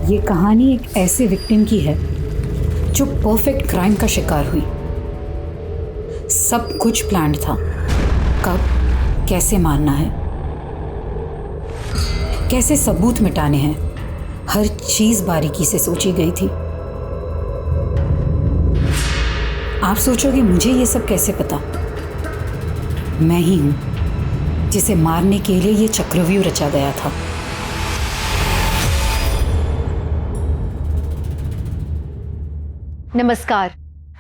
ये कहानी एक ऐसे विक्टिम की है जो परफेक्ट क्राइम का शिकार हुई। सब कुछ प्लान्ड था, कब कैसे मारना है, कैसे सबूत मिटाने हैं, हर चीज बारीकी से सोची गई थी। आप सोचोगे मुझे ये सब कैसे पता? मैं ही हूं जिसे मारने के लिए ये चक्रव्यूह रचा गया था। नमस्कार,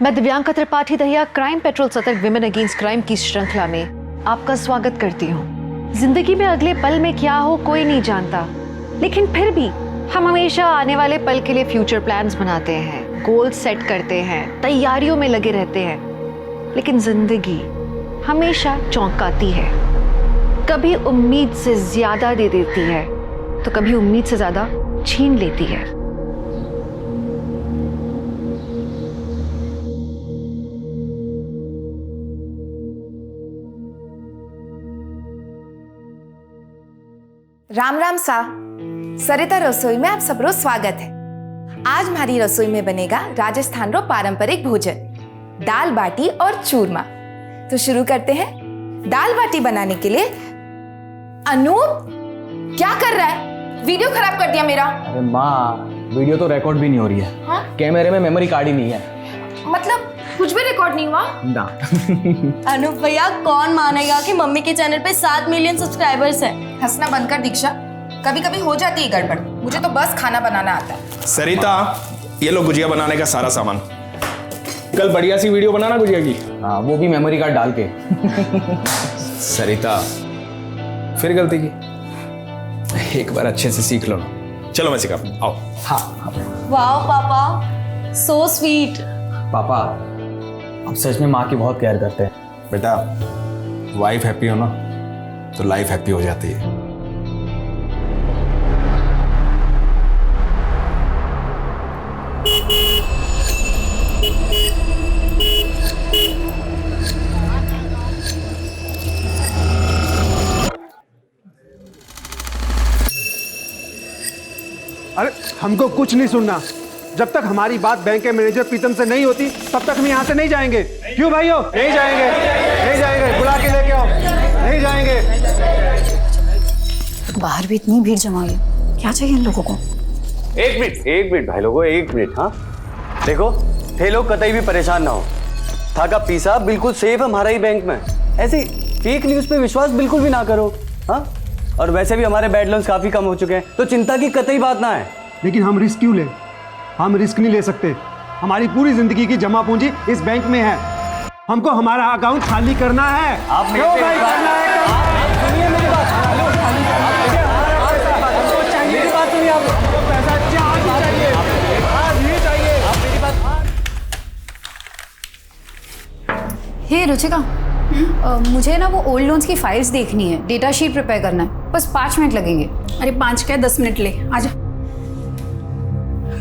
मैं दिव्यांका त्रिपाठी दहिया क्राइम पेट्रोल सतर्क विमेन अगेंस्ट क्राइम की श्रृंखला में आपका स्वागत करती हूँ। जिंदगी में अगले पल में क्या हो कोई नहीं जानता, लेकिन फिर भी हम हमेशा आने वाले पल के लिए फ्यूचर प्लान्स बनाते हैं, गोल सेट करते हैं, तैयारियों में लगे रहते हैं। लेकिन जिंदगी हमेशा चौंकाती है, कभी उम्मीद से ज्यादा दे देती है तो कभी उम्मीद से ज्यादा छीन लेती है। राम राम सा। सरिता रसोई में आप सबरो स्वागत है। आज हमारी रसोई में बनेगा राजस्थान रो पारंपरिक भोजन, दाल बाटी और चूरमा। तो शुरू करते हैं। दाल बाटी बनाने के लिए अनूप क्या कर रहा है? वीडियो खराब कर दिया मेरा। अरे माँ, वीडियो तो रिकॉर्ड भी नहीं हो रही है। हाँ? कैमरे में मेमोरी कार्ड ही नहीं है। मतलब कुछ भी रिकॉर्ड नहीं हुआ ना। अनूप भैया, कौन मानेगा कि मम्मी के चैनल पे 7 मिलियन सब्सक्राइबर्स हैं। हंसना बंद कर दीक्षा, कभी कभी हो जाती है गड़बड़। मुझे तो बस खाना बनाना आता है। सरिता, ये लो गुजिया बनाने का सारा सामान। कल बढ़िया सी वीडियो बनाना गुजिया की। हाँ, वो भी मेमोरी कार्ड डाल के। सरिता, फिर गलती की। एक बार अच्छे से सीख लो ना। चलो मैं सिखाता हूं, आओ। हाँ वाह पापा, सो स्वीट। पापा, आप सच में माँ की बहुत केयर करते हैं। बेटा, वाइफ हैप्पी हो ना तो लाइफ हैप्पी हो जाती है। अरे हमको कुछ नहीं सुनना। जब तक हमारी बात बैंक के मैनेजर प्रीतम से नहीं होती तब तक हम यहाँ से नहीं जाएंगे। क्यों भाइयों? नहीं जाएंगे, नहीं जाएंगे। बुला के लेके आओ। नहीं जाएंगे। बाहर भी इतनी भीड़ जमा है, क्या चाहिए इन लोगों को? एक मिनट भाई लोगों, एक मिनट। हाँ देखो, थे लोग कतई भी परेशान ना हो। था का पीसा बिल्कुल सेफ है हमारा ही बैंक में। ऐसे फेक न्यूज पे विश्वास बिल्कुल भी ना करो। हाँ, और वैसे भी हमारे बैड लोन्स काफी कम हो चुके हैं, तो चिंता की कतई बात ना है। लेकिन हम रिस्क क्यों ले? हम रिस्क नहीं ले सकते। हमारी पूरी जिंदगी की जमा पूंजी इस बैंक में है। हमको हमारा अकाउंट खाली करना है। आप मेरे पे करना है। सुनिए मेरी बात। मेरी बात सुनिए आप। पैसा चाहिए, आज ही चाहिए। आप मेरी बात। हे रुचिका, मुझे ना वो ओल्ड लोन्स की फाइल्स देखनी है, डेटा शीट प्रिपेयर करना है। बस 5 मिनट लगेंगे। अरे 5 क्या 10 मिनट ले, आजा।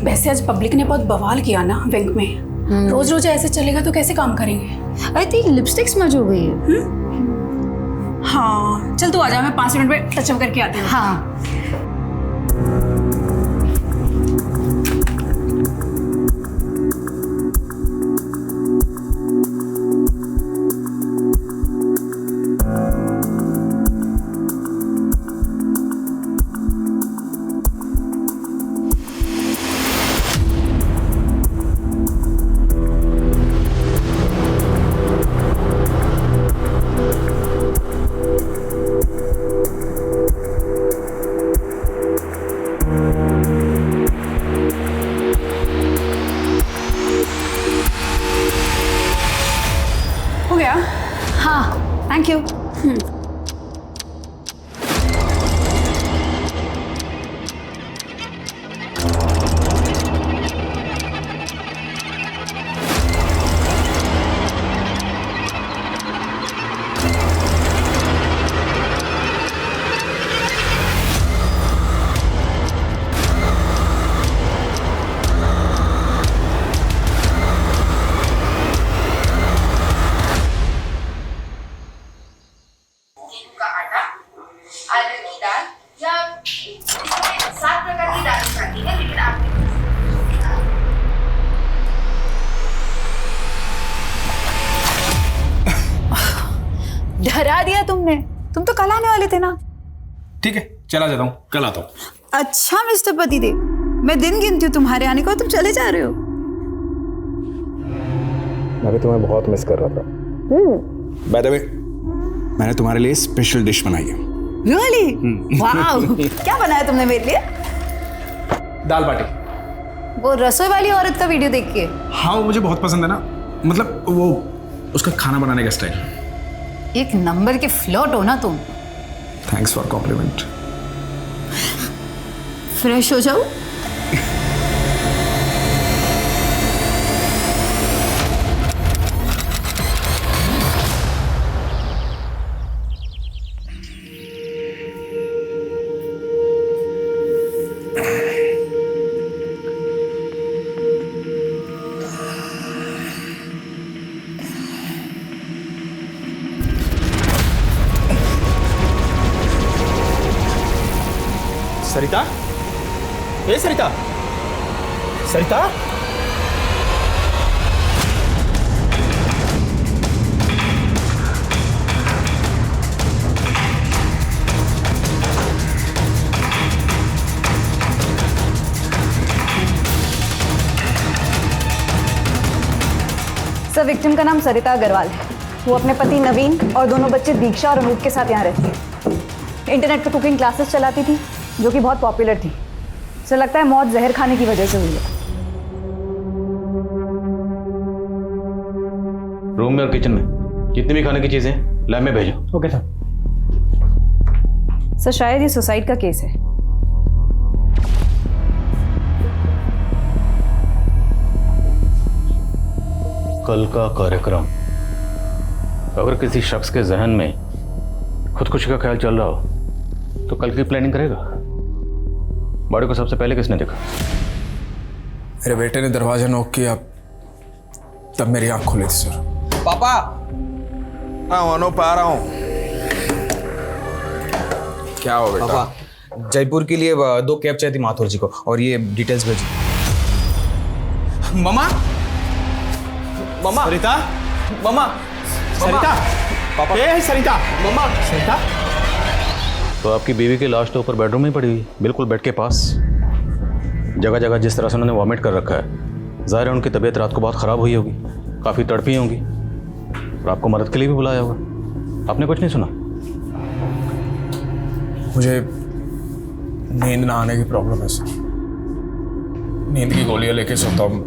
वैसे आज पब्लिक ने बहुत बवाल किया ना बैंक में। रोज रोज ऐसे चलेगा तो कैसे काम करेंगे? अरे तेरी लिपस्टिक स्मज हो गई है। हाँ चल तू आजा, मैं 5 मिनट में टचअप करके आती हूँ। हाँ, हो गया? हाँ, थैंक यू। डरा दिया तुमने। तुम तो कल आने वाले थे ना। ठीक है, चला जाता हूँ, कल आता हूँ। अच्छा मिस्टर पतिदेव, मैं दिन गिनती हूँ तुम्हारे आने का, तुम चले जा रहे हो। मैं भी तुम्हें बहुत मिस कर रहा था। बाय द वे, मैंने तुम्हारे लिए स्पेशल डिश बनाई है। रियली? वाओ, क्या बनाया तुमने मेरे लिए? दाल बाटी। वो रसोई वाली औरत का वीडियो देख के? हाँ, वो मुझे बहुत पसंद है ना, मतलब वो उसका खाना बनाने का स्टाइल। एक नंबर के फ्लर्ट हो ना तुम। Thanks for complement. फ्रेश हो जाओ। सरिता, ए सरिता, सरिता, सर, विक्टिम का नाम सरिता अग्रवाल है। वो अपने पति नवीन और दोनों बच्चे दीक्षा और अनूप के साथ यहाँ रहती है। इंटरनेट पर कुकिंग क्लासेस चलाती थी जो कि बहुत पॉपुलर थी। सर, लगता है मौत जहर खाने की वजह से हुई है। रूम में और किचन में जितनी भी खाने की चीजें लैब में भेजो। Okay sir. सर, शायद ये सुसाइड का केस है। कल का कार्यक्रम, अगर किसी शख्स के जहन में खुदकुशी का ख्याल चल रहा हो तो कल की प्लानिंग करेगा। बॉडी को सबसे पहले किसने देखा? मेरे बेटे ने दरवाजा नॉक किया, तब मेरी आंख खुली थी सर। पापा, अनूप आ रहा हूँ। क्या हो बेटा? पापा, जयपुर के लिए 2 कैब चाहिए थी माथुर जी को, और ये डिटेल्स भेजी। ममा, ममा, सरिता, ममा, सरिता, पापा, ए सरिता, ममा, सरिता। तो आपकी बीवी की लाश तो ऊपर बेडरूम में ही पड़ी हुई, बिल्कुल बेड के पास। जगह जगह जिस तरह से उन्होंने वॉमिट कर रखा है, जाहिर है उनकी तबीयत रात को बहुत ख़राब हुई होगी, काफ़ी तड़पी होंगी, और आपको मदद के लिए भी बुलाया होगा। आपने कुछ नहीं सुना? मुझे नींद ना आने की प्रॉब्लम है सर। नींद की गोलियां लेके सोता हूँ,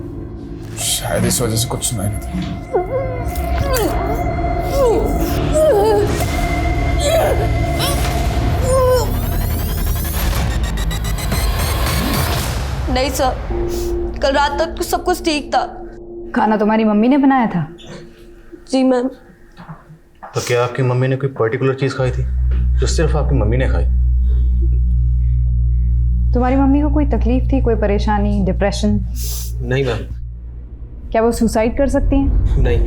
शायद इस वजह से कुछ सुनाई नहीं था। नहीं सर, कल रात तक तो सब कुछ ठीक था। खाना तुम्हारी मम्मी ने बनाया था? जी मैम। तो क्या आपकी मम्मी ने कोई पर्टिकुलर चीज़ खाई थी जो सिर्फ आपकी मम्मी ने खाई? तुम्हारी मम्मी को कोई तकलीफ थी, कोई परेशानी, डिप्रेशन? नहीं मैम। क्या वो सुसाइड कर सकती हैं? नहीं,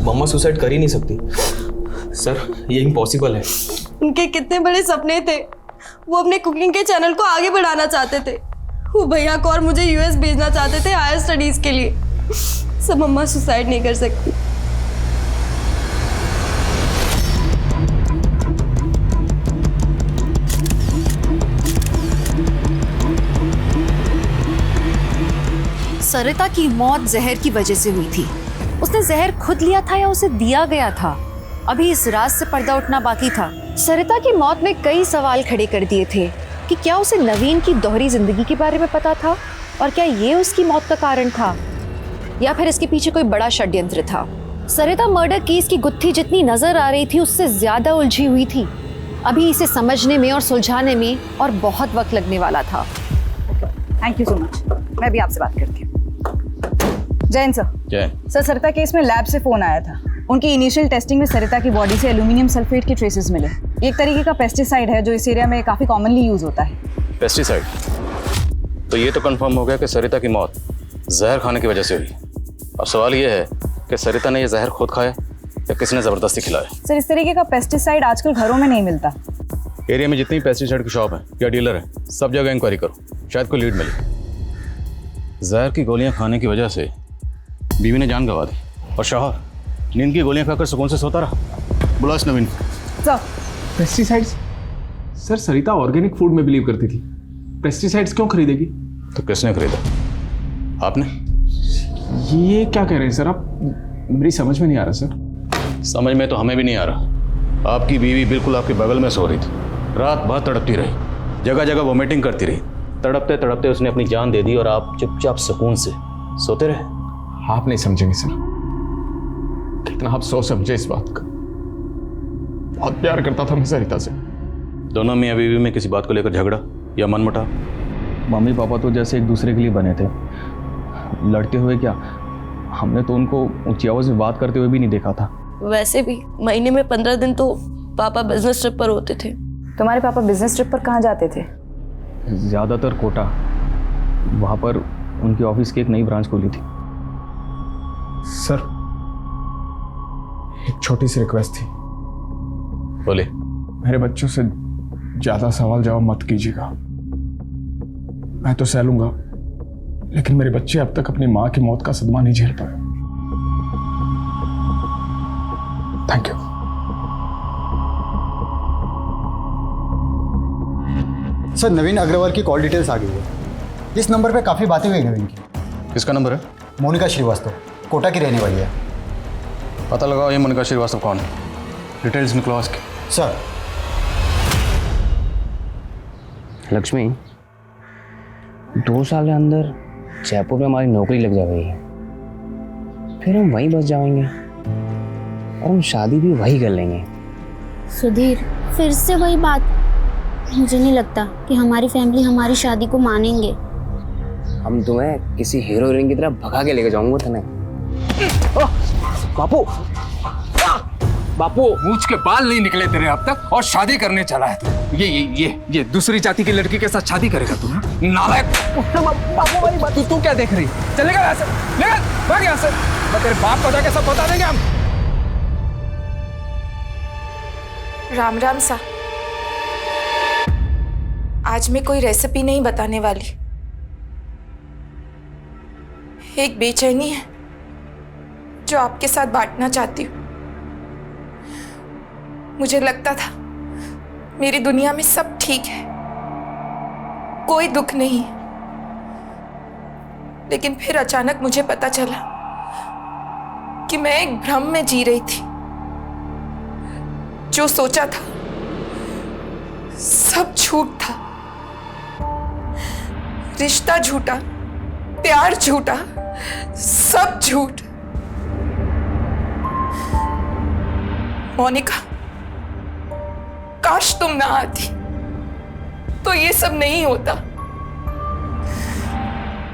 मम्मा सुसाइड कर ही नहीं सकती सर, ये इम्पॉसिबल है। उनके कितने बड़े सपने थे। वो अपने कुकिंग के चैनल को आगे बढ़ाना चाहते थे। वो भैया को और मुझे यूएस भेजना चाहते थे हायर स्टडीज के लिए। सब मम्मा सुसाइड नहीं कर सकती। सरिता की मौत जहर की वजह से हुई थी। उसने जहर खुद लिया था या उसे दिया गया था? अभी इस राज से पर्दा उठना बाकी था। सरिता की मौत में कई सवाल खड़े कर दिए थे कि क्या उसे नवीन की दोहरी जिंदगी के बारे में पता था, और क्या ये उसकी मौत का कारण था, या फिर इसके पीछे कोई बड़ा षड्यंत्र था। सरिता मर्डर केस की गुत्थी जितनी नजर आ रही थी उससे ज्यादा उलझी हुई थी। अभी इसे समझने में और सुलझाने में और बहुत वक्त लगने वाला था। Thank you so much. मैं भी आपसे बात करती हूँ। जैन सर। जैन सर, सरिता केस में लैब से फोन आया था। उनकी इनिशियल टेस्टिंग में सरिता की बॉडी से एल्यूमिनियम सल्फेट के ट्रेसेस मिले। ये एक तरीके का पेस्टिसाइड है जो इस एरिया में काफ़ी कॉमनली यूज होता है। पेस्टिसाइड? तो ये तो कंफर्म हो गया कि सरिता की मौत जहर खाने की वजह से हुई। अब सवाल ये है कि सरिता ने ये जहर खुद खाया या किसने ज़बरदस्ती खिलाया? सर, इस तरीके का पेस्टिसाइड आजकल घरों में नहीं मिलता। एरिया में जितनी पेस्टिसाइड की शॉप है या डीलर है, सब जगह इंक्वायरी करो, शायद कोई लीड मिले। जहर की गोलियां खाने की वजह से बीवी ने जान गंवा दी, और शौहर नींद की गोलियां खाकर सुकून से सोता रहा। बुला इस Naveen. Sir pesticides? Sir Sarita organic food में बिलीव करती थी, पेस्टिसाइड्स क्यों खरीदेगी? तो किसने खरीदा? आपने? ये क्या कह रहे हैं सर आप? मेरी समझ में नहीं आ रहा सर। समझ में तो हमें भी नहीं आ रहा। आपकी बीवी बिल्कुल आपके बगल में सो रही थी, रात भर तड़पती रही, जगह जगह वोमिटिंग करती रही, तड़पते तड़पते उसने अपनी जान दे दी और आप चुपचाप सुकून से सोते रहे। आप नहीं समझेंगे सर, कितना आप सोच समझे इस बात का। बहुत प्यार करता था मैं सरिता से। दोनों मियां बीवी में किसी बात को लेकर झगड़ा या मनमुटाव? मम्मी पापा तो जैसे एक दूसरे के लिए बने थे, लड़ते हुए क्या, हमने तो उनको ऊंची आवाज में बात करते हुए भी नहीं देखा था। वैसे भी महीने में 15 दिन तो पापा बिजनेस ट्रिप पर होते थे। तुम्हारे पापा बिजनेस ट्रिप पर कहाँ जाते थे? ज़्यादातर कोटा, वहाँ पर उनकी ऑफिस की एक नई ब्रांच खोली थी। सर एक छोटी सी रिक्वेस्ट थी। बोले। मेरे बच्चों से ज्यादा सवाल जवाब मत कीजिएगा। मैं तो सह लूंगा, लेकिन मेरे बच्चे अब तक अपनी मां की मौत का सदमा नहीं झेल पाए। Thank you. सर नवीन अग्रवाल की कॉल डिटेल्स आ गई है। इस नंबर पे काफ़ी बातें हुई नवीन की। किसका नंबर है? मोनिका श्रीवास्तव, कोटा की रहने वाली है। पता लगाओ ये मोनिका श्रीवास्तव कौन है, डिटेल्स निकलो इसके। सर लक्ष्मी, 2 साल के अंदर जयपुर में हमारी नौकरी लग जाएगी, फिर हम वहीं बस जाएंगे और हम शादी भी वहीं कर लेंगे। सुधीर, फिर से वही बात। मुझे नहीं लगता कि हमारी फैमिली हमारी शादी को मानेंगे। हम तुम्हें किसी हीरो हीरोइन की तरह भगा के लेके जाऊंगा तुम्हें। बापू, बापू मूंछ के बाल नहीं निकले तेरे अब तक और शादी करने चला है तू। ये दूसरी जाति की लड़की के साथ शादी करेगा तू? नालायक। बापू भाई बात तू क्या देख रही? चलेगा यहाँ से, भाग यहाँ से। मैं तेरे बाप को जाके सब बता देंगे हम। राम राम सा। आज मैं कोई रेसिपी नहीं बताने वाली। एक बेचैनी है जो आपके साथ बांटना चाहती हूँ। मुझे लगता था मेरी दुनिया में सब ठीक है, कोई दुख नहीं, लेकिन फिर अचानक मुझे पता चला कि मैं एक भ्रम में जी रही थी। जो सोचा था सब झूठ था। रिश्ता झूठा, प्यार झूठा, सब झूठ। मोनिका, काश तुम ना आती तो ये सब नहीं होता।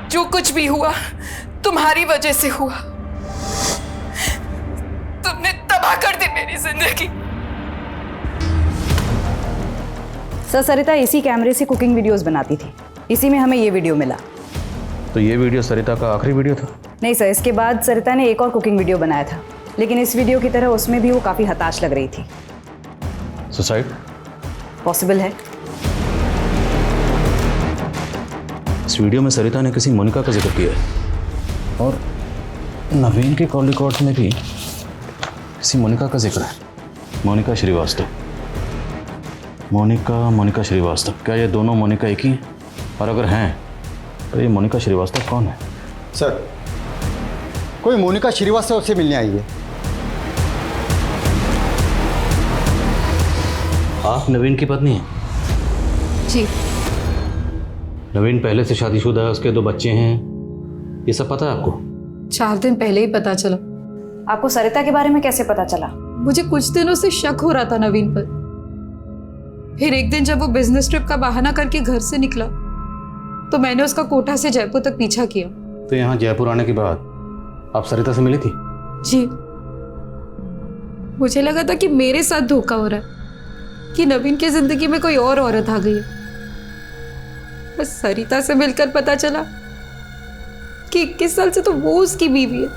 जो कुछ भी हुआ तुम्हारी वजह से हुआ। तुमने तबाह कर दी मेरी जिंदगी। सर सरिता इसी कैमरे से कुकिंग वीडियोस बनाती थी, इसी में हमें ये वीडियो मिला। तो ये वीडियो सरिता का आखिरी वीडियो था? नहीं सर, इसके बाद सरिता ने एक और कुकिंग वीडियो बनाया था, लेकिन इस वीडियो की तरह उसमें भी वो काफ़ी हताश लग रही थी। सुसाइड? पॉसिबल है। इस वीडियो में सरिता ने किसी मोनिका का जिक्र किया है और नवीन के कॉल रिकॉर्ड्स में भी किसी मोनिका का जिक्र है। मोनिका श्रीवास्तव। मोनिका श्रीवास्तव। क्या ये दोनों मोनिका एक ही हैं? और अगर हैं तो ये मोनिका श्रीवास्तव कौन है? सर कोई मोनिका श्रीवास्तव से मिलने आई है। आप नवीन की पत्नी हैं? जी। नवीन पहले से शादीशुदा है, उसके 2 बच्चे हैं, ये सब पता है आपको? 4 दिन पहले ही पता चला। आपको सरिता के बारे में कैसे पता चला? मुझे कुछ दिनों से शक हो रहा था नवीन पर। फिर एक दिन जब वो बिजनेस ट्रिप का बहाना करके घर से निकला तो मैंने उसका कोटा से जयपुर तक पीछा किया। तो यहाँ जयपुर आने के बाद आप सरिता से मिली थी? जी। मुझे लगा था कि मेरे साथ धोखा हो रहा है, कि नवीन की जिंदगी में कोई और औरत आ गई है। बस सरिता से मिलकर पता चला कि 21 साल से तो वो उसकी बीवी है,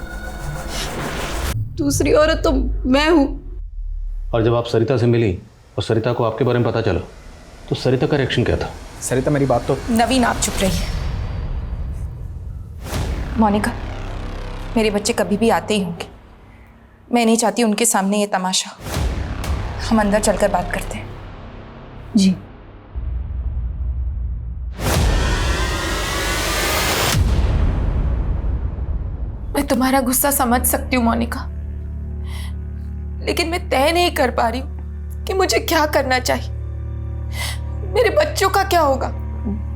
दूसरी औरत तो मैं हूं। और जब आप सरिता से मिली और सरिता को आपके बारे में पता चला तो सरिता का रिएक्शन क्या था? सरिता मेरी बात तो। नवीन आप चुप रहिए। मोनिका, मेरे बच्चे कभी भी आते ही होंगे। मैं नहीं चाहती उनके सामने ये तमाशा। हम अंदर चलकर बात करते हैं। जी। मैं तुम्हारा गुस्सा समझ सकती हूँ मोनिका, लेकिन मैं तय नहीं कर पा रही हूँ कि मुझे क्या करना चाहिए। मेरे बच्चों का क्या होगा?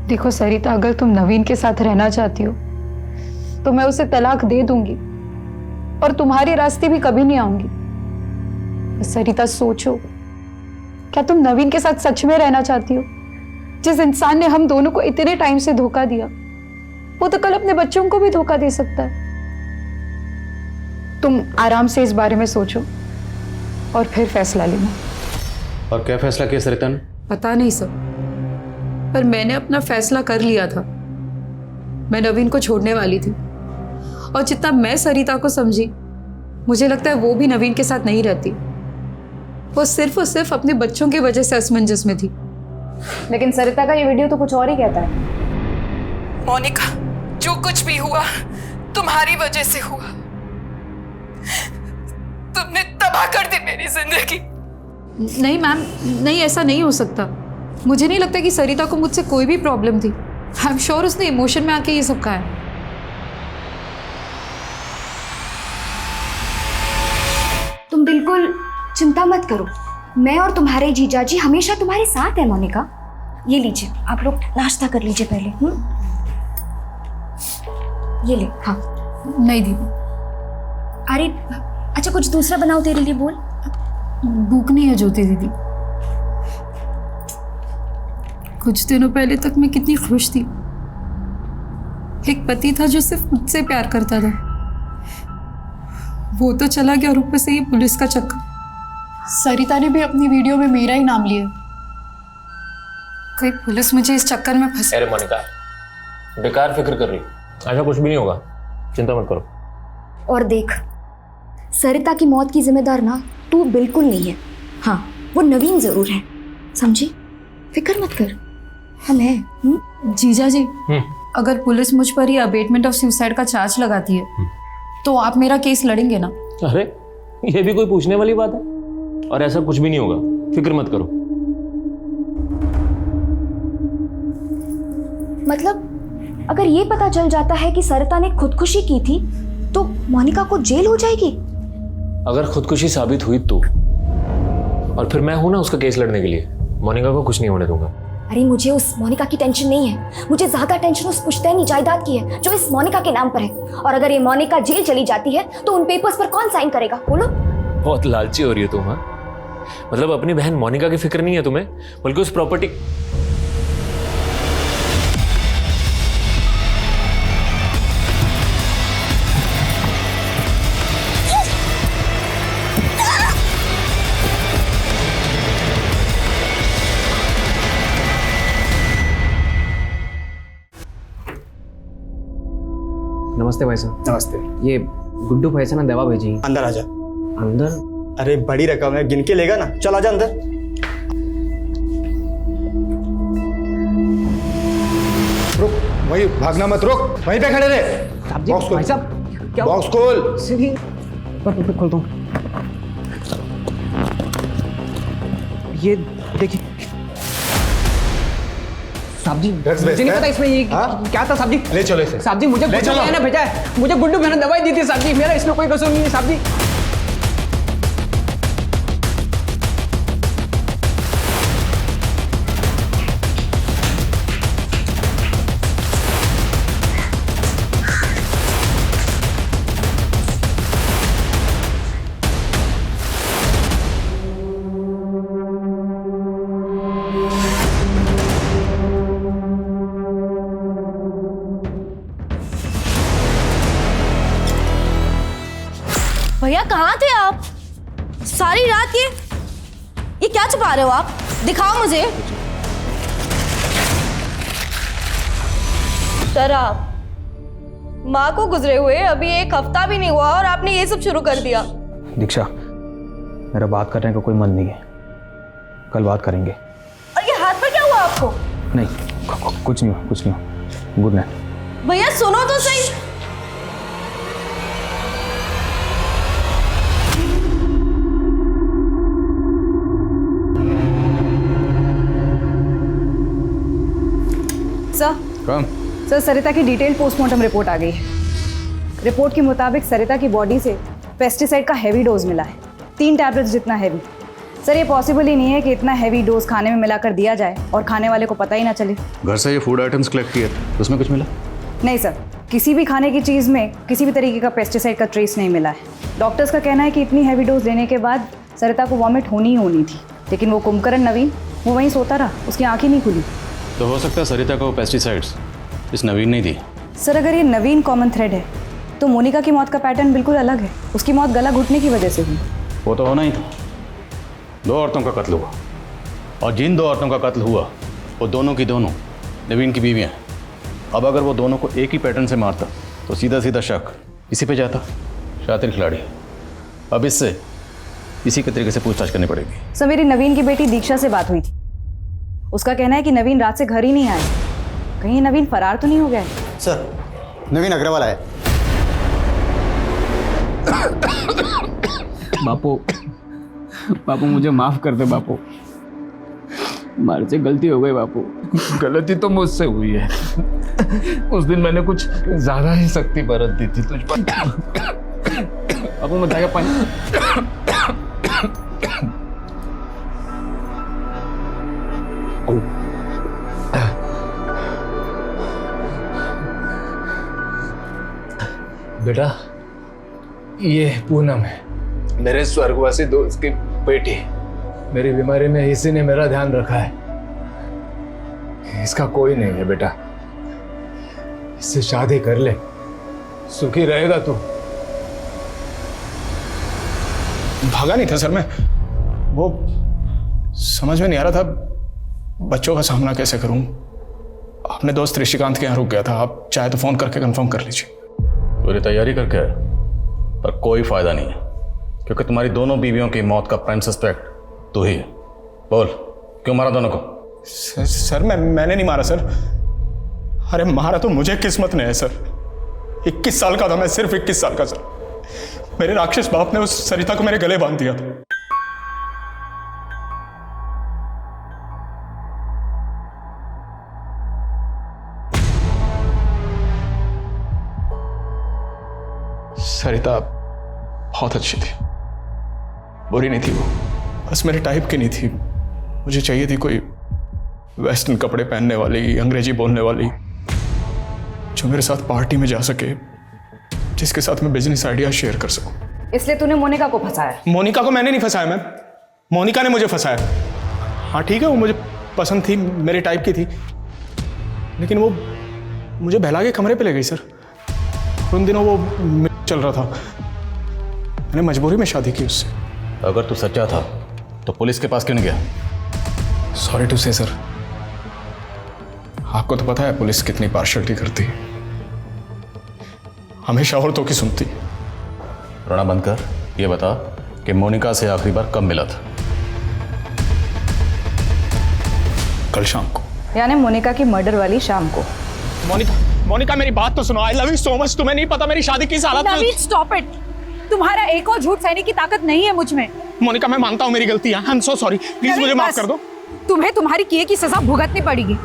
देखो सरिता, अगर तुम नवीन के साथ रहना चाहती हो तो मैं उसे तलाक दे दूंगी और तुम्हारे रास्ते भी कभी नहीं आऊंगी। सरिता सोचो, क्या तुम नवीन के साथ सच में रहना चाहती हो? जिस इंसान ने हम दोनों को इतने टाइम से धोखा दिया, वो तो कल अपने बच्चों को भी धोखा दे सकता है। तुम आराम से इस बारे में सोचो और फिर फैसला लेना। और क्या फैसला किया सरिता ने? पता नहीं सर, पर मैंने अपना फैसला कर लिया था। मैं नवीन को छोड़ने वाली थी और जितना मैं सरिता को समझी, मुझे लगता है वो भी नवीन के साथ नहीं रहती। वो सिर्फ और सिर्फ अपने बच्चों की वजह से असमंजस में थी। लेकिन सरिता का ये वीडियो तो कुछ और ही कहता है। मोनिका, जो कुछ भी हुआ तुम्हारी वजह से हुआ। तुमने तबाह कर दी मेरी जिंदगी। नहीं मैम, नहीं, ऐसा नहीं हो सकता। मुझे नहीं लगता कि सरिता को मुझसे कोई भी प्रॉब्लम थी। आई एम श्योर उसने इमोशन में आके ये सब कहा है। तुम बिल्कुल चिंता मत करो, मैं और तुम्हारे जीजा जी हमेशा तुम्हारे साथ है मोनिका। ये लीजिए, आप लोग नाश्ता कर लीजिए पहले। ये ले। हाँ। नहीं दीदी। अरे अच्छा, कुछ दूसरा बनाओ तेरे लिए। बोल। भूख नहीं है ज्योति दीदी। कुछ दिनों पहले तक मैं कितनी खुश थी। एक पति था जो सिर्फ मुझसे प्यार करता था, वो तो चला गया और ऊपर से ये पुलिस का चक्कर। सरिता ने भी अपनी वीडियो में मेरा ही नाम लिया। कहीं पुलिस मुझे इस चक्कर में फंसे। अरे मोनिका, बेकार फिक्र कर रही, ऐसा कुछ भी नहीं होगा, चिंता मत करो। और देख, सरिता की मौत की जिम्मेदार ना तू बिल्कुल नहीं है। हाँ, वो नवीन जरूर है, समझी? फिक्र मत कर, हम हैं। जीजा जी, अगर पुलिस मुझ पर ही अबेटमेंट ऑफ सुसाइड का चार्ज लगाती है तो आप मेरा केस लड़ेंगे ना? अरे ये भी कोई पूछने वाली बात है? और ऐसा कुछ भी नहीं होगा, फिक्र मत करो। मतलब अगर ये पता चल जाता है कि सरिता ने खुदकुशी की थी तो मोनिका को जेल हो जाएगी? अगर खुदकुशी साबित हुई तो, और फिर मैं हूं ना उसका केस लड़ने के लिए। मोनिका को कुछ नहीं होने दूंगा। अरे मुझे उस मोनिका की टेंशन नहीं है, मुझे ज्यादा टेंशन उस पुश्तैनी जायदाद की है जो इस मोनिका के नाम पर है। और अगर ये मोनिका जेल चली जाती है तो उन पेपर्स पर कौन साइन करेगा, बोलो? बहुत लालची हो रही हो तुम। हाँ, मतलब अपनी बहन मोनिका की फिक्र नहीं है तुम्हें, बल्कि उस प्रॉपर्टी। नमस्ते भाई साहब। नमस्ते। ये गुड्डू भाई से ना दवा भेजी। अंदर आ जा। अंदर? अरे बड़ी रकम है, गिन के लेगा ना। चल आजा अंदर। रुक, वही भागना मत, रुक वहीं पे खड़े रहे। बॉक्स खोल। क्या बॉक्स खोल। सीधी खोलता हूँ। ये देखिए साहब जी, मुझे नहीं पता इसमें ये क्या था साहब जी। ले चलो इसे। साहब जी, मुझे गुड्डू भैया ने भेजा है, मुझे गुड्डू भैया ने दवाई दी थी साहब जी, मेरा इसमें कोई कसूर नहीं है साहब जी। भैया कहाँ थे आप सारी रात? ये क्या छुपा रहे हो आप? दिखाओ मुझे। सर, आप माँ को गुजरे हुए अभी 1 हफ्ता भी नहीं हुआ और आपने ये सब शुरू कर दिया। दीक्षा, मेरा बात करने का कोई मन नहीं है, कल बात करेंगे। और ये हाथ पर क्या हुआ आपको? नहीं, कुछ नहीं हुआ, कुछ नहीं हुआ। Good night. भैया सुनो तो सही। सर कम सर, सरिता की डिटेल पोस्टमार्टम रिपोर्ट आ गई है। रिपोर्ट के मुताबिक सरिता की बॉडी से पेस्टिसाइड का हैवी डोज मिला है, 3 टैबलेट्स जितना हैवी। सर ये पॉसिबल ही नहीं है कि इतना हैवी डोज खाने में मिलाकर दिया जाए और खाने वाले को पता ही ना चले। घर से ये फूड आइटम्स कलेक्ट किए थे, उसमें कुछ मिला? नहीं सर, किसी भी खाने की चीज़ में किसी भी तरीके का पेस्टिसाइड का ट्रेस नहीं मिला है। डॉक्टर्स का कहना है कि इतनी हैवी डोज लेने के बाद सरिता को वॉमिट होनी ही होनी थी, लेकिन वो कुंभकर्ण नवीन वो वहीं सोता रहा, उसकी आंखें नहीं खुली। तो हो सकता है सरिता को पेस्टिसाइड्स इस नवीन ने दी। सर अगर ये नवीन कॉमन थ्रेड है तो मोनिका की मौत का पैटर्न बिल्कुल अलग है। उसकी मौत गला घुटने की वजह से हुई। वो तो होना ही था। 2 औरतों का कत्ल हुआ और जिन 2 औरतों का कत्ल हुआ वो दोनों की दोनों नवीन की बीवियाँ हैं। अब अगर वो दोनों को एक ही पैटर्न से मारता तो सीधा सीधा शक इसी पे जाता। शातिर खिलाड़ी। अब इससे इसी के तरीके से पूछताछ करनी पड़ेगी। सर मेरी नवीन की बेटी दीक्षा से बात हुई थी। उसका कहना है कि नवीन रात से घर ही नहीं आया। कहीं ये नवीन फरार तो नहीं हो गया है? सर नवीन अग्रवाल आया। बापू बापू मुझे माफ कर दे बापू, हमारे से गलती हो गई बापू। गलती तो मुझसे हुई है। उस दिन मैंने कुछ ज्यादा ही सख्ती बरत दी थी तुझ पर। बापू मैं जाएगा पानी। बेटा ये पूनम है, मेरे स्वर्गवासी दोस्त की बेटी। मेरी बीमारी में इसी ने मेरा ध्यान रखा है। इसका कोई नहीं है बेटा, इससे शादी कर ले, सुखी रहेगा तू। भागा नहीं था सर मैं, वो समझ में नहीं आ रहा था बच्चों का सामना कैसे करूं। अपने दोस्त ऋषिकांत के यहाँ रुक गया था। आप चाहे तो फोन करके कंफर्म कर लीजिए। पूरी तैयारी करके आया, पर कोई फायदा नहीं है क्योंकि तुम्हारी दोनों बीवियों की मौत का प्राइम सस्पेक्ट तू ही है। बोल क्यों मारा दोनों को? सर मैंने नहीं मारा सर। अरे मारा तो मुझे किस्मत ने है सर। 21 साल का था मैं, सिर्फ 21 साल का सर। मेरे राक्षस बाप ने उस सरिता को मेरे गले बांध दिया था। सरिता बहुत अच्छी थी, बुरी नहीं थी वो, बस मेरे टाइप की नहीं थी। मुझे चाहिए थी कोई वेस्टर्न कपड़े पहनने वाली, अंग्रेजी बोलने वाली, जो मेरे साथ पार्टी में जा सके, जिसके साथ मैं बिजनेस आइडिया शेयर कर सकूं। इसलिए तूने मोनिका को फंसाया? मोनिका को मैंने नहीं फंसाया मैम, मोनिका ने मुझे फंसाया। हाँ ठीक है, वो मुझे पसंद थी, मेरे टाइप की थी, लेकिन वो मुझे बहला के कमरे पे ले गई सर। उन दिनों वो चल रहा था, मैंने मजबूरी में शादी की उससे। अगर तू सच्चा था तो पुलिस के पास क्यों नहीं गया? सॉरी टू से सर, आपको तो पता है पुलिस कितनी पार्शलिटी करती है, हमेशा औरतों की सुनती। रोना बंद कर, ये बता कि मोनिका से आखिरी बार कब मिला था? कल शाम को। यानी मोनिका की मर्डर वाली शाम को। मोनिका मेरी बात तो सुनो। I love you so much. तुम्हें नहीं पता मेरी शादी किस हालत में। नवीन स्टॉप इट। तुम्हारा एक और झूठ सहने की ताकत नहीं है मुझ में। मोनिका मैं मानता हूँ मेरी गलती है, I am so sorry, please मुझे माफ कर दो। तुम्हें तुम्हारी किए की सजा भुगतनी पड़ेगी,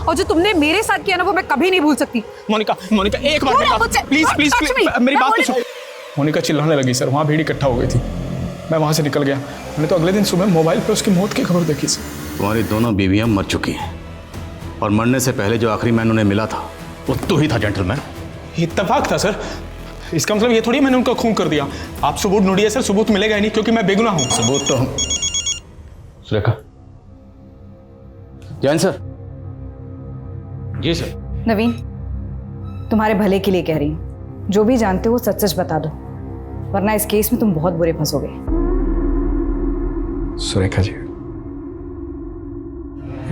और जो तुमने मेरे साथ किया ना वो मैं कभी नहीं भूल सकती। मोनिका एक बार प्लीज प्लीज मेरी बात तो सुनो। मोनिका चिल्लाने लगी सर, वहाँ भीड़ इकट्ठा हो गई थी, मैं वहाँ से निकल गया। मैंने तो अगले दिन सुबह मोबाइल पे उसकी मौत की खबर देखी सर। तुम्हारी दोनों बीवियां मर चुकी हैं और मरने से पहले जो आखिरी मैन उन्हें मिला था वो तू ही था जेंटलमैन। इत्तेफाक था सर, इसका मतलब ये थोड़ी मैंने उनका खून कर दिया। आप सबूत ढूंढिए सर, सबूत मिलेगा ही नहीं क्योंकि मैं बेगुनाह हूं। सबूत तो सुरेखा। जैन सर। जी सर। नवीन तुम्हारे भले के लिए कह रही हूँ, जो भी जानते हो सच सच बता दो, वरना इस केस में तुम बहुत बुरे फंसोगे। सुरेखा जी,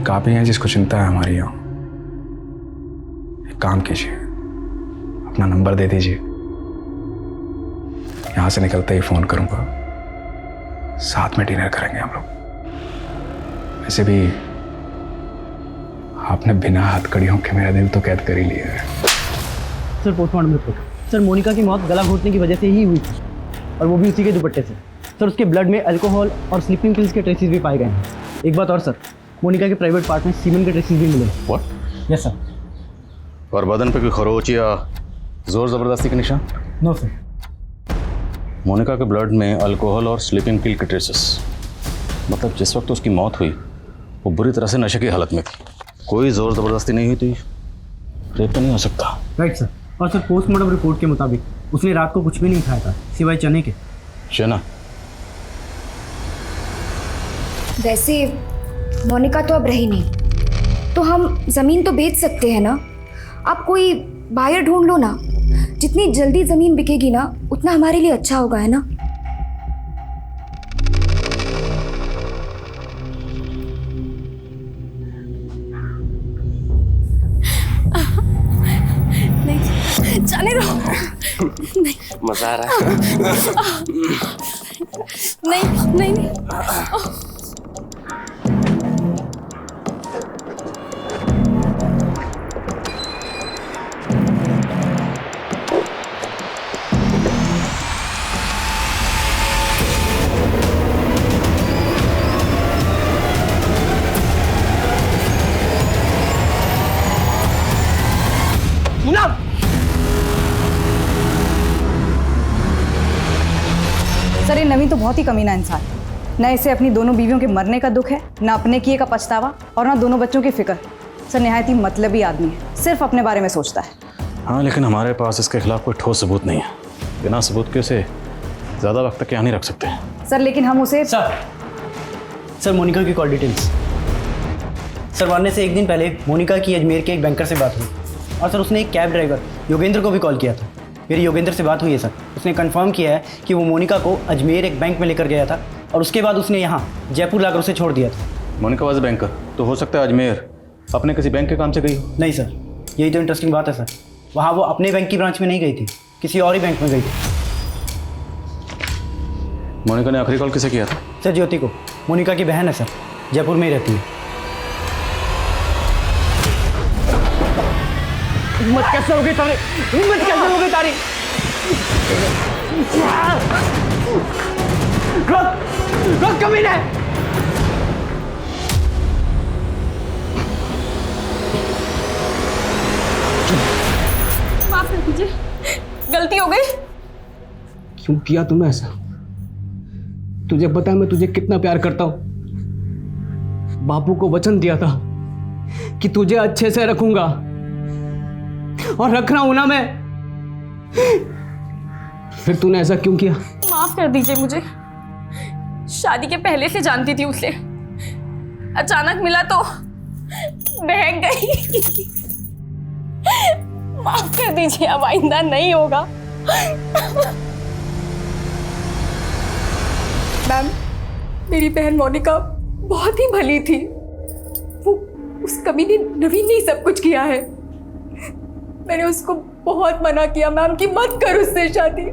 एक आप ही हैं जिसको चिंता है हमारी। यहाँ एक काम कीजिए, अपना नंबर दे दीजिए, यहाँ से निकलते ही फोन करूंगा, साथ में डिनर करेंगे हम लोग। वैसे भी आपने बिना हथकड़ियों के मेरा दिल तो कैद कर ही लिया है। Sir postmortem report. Sir Monika की मौत गला घोटने की वजह से ही हुई थी, और वो भी उसी के दुपट्टे से। सर उसके ब्लड में अल्कोहल और स्लीपिंग पिल्स के ट्रेसेस भी पाए गए हैं। एक बात और सर, मोनिका के प्राइवेट पार्ट में सीमेंट के ट्रेसेस भी मिले। व्हाट? Yes sir. और बदन पे कोई खरोच या जोर ज़बरदस्ती के निशान? No sir. मोनिका के ब्लड में अल्कोहल और स्लीपिंग पिल के ट्रेसेस, मतलब जिस वक्त उसकी मौत हुई वो बुरी तरह से नशे की हालत में थी। कोई जोर ज़बरदस्ती नहीं हुई थी, रेप तो नहीं हो सकता। Right sir. और सर पोस्टमार्टम रिपोर्ट के मुताबिक उसने रात को कुछ भी नहीं खाया था सिवाय चने के। चना? वैसे मोनिका तो अब रही नहीं, तो हम ज़मीन तो बेच सकते हैं ना। आप कोई बायर ढूंढ लो ना। जितनी जल्दी ज़मीन बिकेगी ना उतना हमारे लिए अच्छा होगा, है ना। नहीं जाने दो। नहीं मजा आ रहा है। नहीं नहीं नहीं। सर ये नवीन तो बहुत ही कमीना इंसान है। न इसे अपनी दोनों बीवियों के मरने का दुख है, न अपने किए का पछतावा, और न दोनों बच्चों की फिक्र। सर निहायत ही मतलबी आदमी है, सिर्फ अपने बारे में सोचता है। हाँ, लेकिन हमारे पास इसके खिलाफ कोई ठोस सबूत नहीं है। बिना सबूत के उसे ज़्यादा वक्त तक यहाँ नहीं रख सकते। सर लेकिन हम उसे सर मोनिका की कॉल डिटेल्स। सर मरने से एक दिन पहले मोनिका की अजमेर के एक बैंकर से बात हुई, और सर उसने एक कैब ड्राइवर योगेंद्र को भी कॉल किया था। मेरी योगेंद्र से बात हुई है सर। उसने कंफर्म किया है कि वो मोनिका को अजमेर एक बैंक में लेकर गया था, और उसके बाद उसने यहाँ जयपुर लाकर उसे छोड़ दिया था। मोनिका वाज बैंकर, तो हो सकता है अजमेर अपने किसी बैंक के काम से गई हो। नहीं सर, यही तो इंटरेस्टिंग बात है सर। वहाँ वो अपने बैंक की ब्रांच में नहीं गई थी, किसी और ही बैंक में गई थी। मोनिका ने आखिरी कॉल किसे किया था? सर ज्योति को। मोनिका की बहन है सर, जयपुर में ही रहती है। हिम्मत कैसे हो गई तारी? हिम्मत कैसे हो गई तारी? रोक कमीने! माफ कर दीजिए, गलती हो गई। क्यों किया तुमने ऐसा? तुझे पता है मैं तुझे कितना प्यार करता हूं। बापू को वचन दिया था कि तुझे अच्छे से रखूंगा, और रख रहा हूं ना मैं। फिर तूने ऐसा क्यों किया? माफ कर दीजिए मुझे। शादी के पहले से जानती थी उसे, अचानक मिला तो बहक गई। माफ कर दीजिए, अब आइंदा नहीं होगा। मैम, मेरी बहन मोनिका बहुत ही भली थी। वो उस कमीने नवीन ने सब कुछ किया है। मैंने उसको बहुत मना किया मैम कि मत कर उससे शादी,